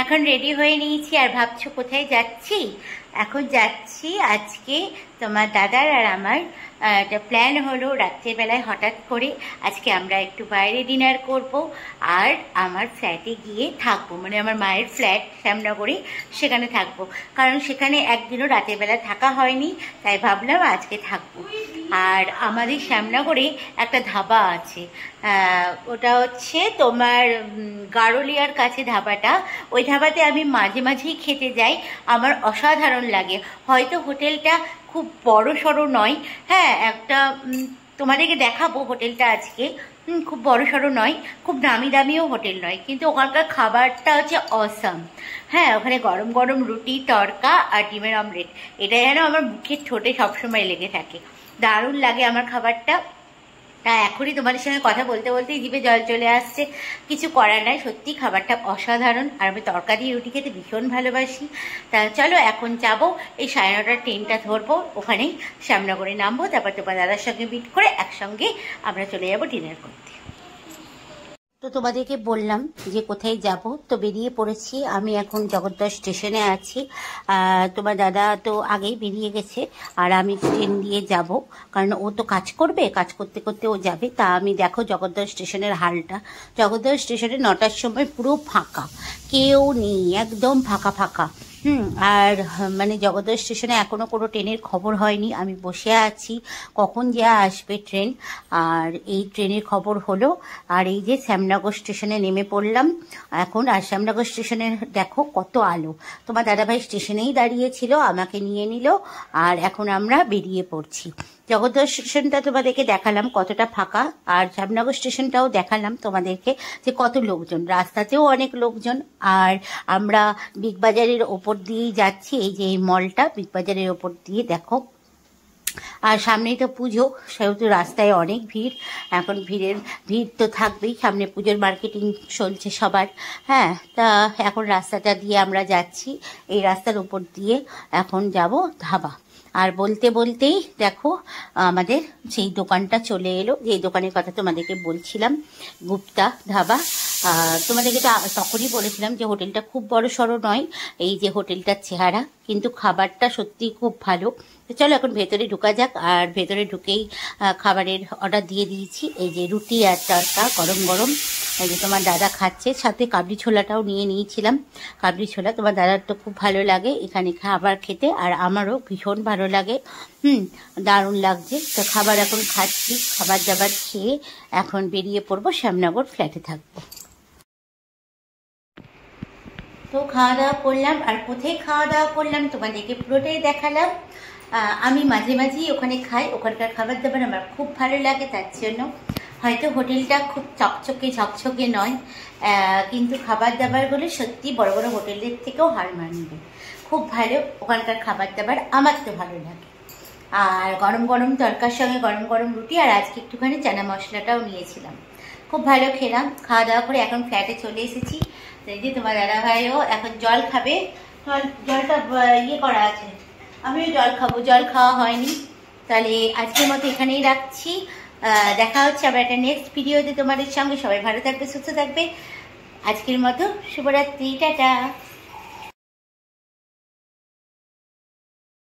এখন রেডি হয়ে নিয়েছি আর ভাবছো কোথায় যাচ্ছি। এখন যাচ্ছি আজকে তোমার দাদার আর আমার একটা প্ল্যান হলো রাত্রের বেলায় হঠাৎ করে আজকে আমরা একটু বাইরে ডিনার করব আর আমার ফ্ল্যাটে গিয়ে থাকবো, মানে আমার মায়ের ফ্ল্যাট শ্যামনগরে, সেখানে থাকবো। কারণ সেখানে একদিনও রাতের বেলা থাকা হয়নি, তাই ভাবলাম আজকে থাকবো। আর আমাদের শ্যামনগরে একটা ধাবা আছে, ওটা হচ্ছে তোমার গারুলিয়ার কাছে ধাবাটা। ওই ধাবাতে আমি মাঝে মাঝেই খেতে যাই, আমার অসাধারণ লাগে। হয়তো হোটেলটা খুব বড় সড়ো নয়, হ্যাঁ একটা তোমাদেরকে দেখাবো হোটেলটা আজকে, খুব বড় সড়ো নয়, খুব দামি দামিও হোটেল নয়, কিন্তু ওখানকার খাবারটা হচ্ছে অসাম। হ্যাঁ, ওখানে গরম গরম রুটি, তড়কা আর ডিমের অমলেট, এটা যেন আমার মুখের ঠোঁটে সবসময় লেগে থাকে, দারুণ লাগে আমার খাবারটা। তা এখনই তোমাদের সঙ্গে কথা বলতে বলতেই জিভে জল চলে আসছে, কিছু করার নাই, সত্যি খাবারটা অসাধারণ। আর আমি তড়কা দিয়ে রুটি খেতে ভীষণ ভালোবাসি। তা চলো এখন যাবো, এই 9:30 ট্রেনটা ধরবো, ওখানেই শ্যামনগরে নামবো, তারপর তোমার দাদার সঙ্গে মিট করে একসঙ্গে আমরা চলে যাবো ডিনার করতে। তো তোমাদেরকে বললাম যে কোথায় যাব, তো বেরিয়ে পড়েছি। আমি এখন জগদ্দল স্টেশনে আছি, তোমার দাদা তো আগেই বেরিয়ে গেছে আর আমি ট্রেন দিয়ে যাব, কারণ ও তো কাজ করবে, কাজ করতে করতে ও যাবে। তা আমি দেখো জগদ্দল স্টেশনের হালটা, জগদ্দল স্টেশনে 9টার সময় পুরো ফাঁকা, কেউ নেই, একদম ফাঁকা ফাঁকা। আর মানে জগদ্দল স্টেশনে এখনও কোনো ট্রেনের খবর হয়নি, আমি বসে আছি কখন যে আসবে ট্রেন। আর এই ট্রেনের খবর হলো, আর এই যে শ্যামনগর স্টেশনে নেমে পড়লাম এখন। আর শ্যামনগর স্টেশনে দেখো কত আলো, তোমার দাদাভাই স্টেশনেই দাঁড়িয়েছিল, আমাকে নিয়ে নিল, আর এখন আমরা বেরিয়ে পড়ছি। জগদ্দল স্টেশনটা তোমাদেরকে দেখালাম কতটা ফাঁকা, আর শ্যামনগর স্টেশনটাও দেখালাম তোমাদেরকে যে কত লোকজন, রাস্তাতেও অনেক লোকজন। আর আমরা বিগ বাজারের ওপর দিয়েই যাচ্ছি, এই যে এই মলটা বিগ বাজারের ওপর দিয়ে দেখো। আর সামনেই তো পুজো, সেহেতু রাস্তায় অনেক ভিড়, এখন ভিড় তো থাকবেই, সামনে পুজোর মার্কেটিং চলছে সবার। হ্যাঁ, তা এখন রাস্তাটা দিয়ে আমরা যাচ্ছি, এই রাস্তার উপর দিয়ে এখন যাব ধাবা। আর বলতে বলতেই দেখো আমাদের সেই দোকানটা চলে এলো, যেই দোকানের কথা তোমাদেরকে বলছিলাম, গুপ্তা ধাবা। তোমাদেরকে তো তখনই বলেছিলাম যে হোটেলটা খুব বড় সড়ো নয়, এই যে হোটেলটার চেহারা, কিন্তু খাবারটা সত্যিই খুব ভালো। তো চলো এখন ভেতরে ঢোকা যাক। আর ভেতরে ঢুকেই খাবারের অর্ডার দিয়ে দিয়েছি, এই যে রুটি আর তড়কা গরম গরম, এই যে তোমার দাদা খাচ্ছে, সাথে কাবলি ছোলাটাও নিয়ে নিয়েছিলাম। কাবলি ছোলা তোমার দাদার তো খুব ভালো লাগে এখানে খাবার খেতে, আর আমারও ভীষণ ভালো লাগে, দারুণ লাগছে। তো খাবার এখন খাচ্ছি, খাবার দাবার খেয়ে এখন বেরিয়ে পড়বো, শ্যামনগর ফ্ল্যাটে থাকবো। তো খাওয়া দাওয়া করলাম, আর কোথায় খাওয়া দাওয়া করলাম তোমাদেরকে পুরোটাই দেখালাম। আমি মাঝে মাঝেই ওখানে খাই, ওখানকার খাবার দাবার আমার খুব ভালো লাগে, তার জন্য হয়তো হোটেলটা খুব চকচকে ঝকঝকে নয়, কিন্তু খাবার দাবারগুলো সত্যি বড় বড় হোটেলের থেকেও হার মানবে, খুব ভালো ওখানকার খাবার দাবার, আমার তো ভালো লাগে। আর গরম গরম তড়কার সঙ্গে গরম গরম রুটি, আর আজকে একটুখানি চানা মশলাটাও নিয়েছিলাম, খুব ভালো খেলাম। খাওয়া দাওয়া করে এখন ফ্ল্যাটে চলে এসেছি। এই যে তোমার দাদাভাইও এখন জল খাবে, জলটা ইয়ে করা আছে, আমিও জল খাবো, জল খাওয়া হয়নি। তাহলে আজকের মতো এখানেই রাখছি, দেখা হচ্ছে আবার একটা নেক্সট ভিডিওতে তোমাদের সঙ্গে। সবাই ভালো থাকবে, সুস্থ থাকবে। আজকের মতো শুভরাত্রি, টাটা।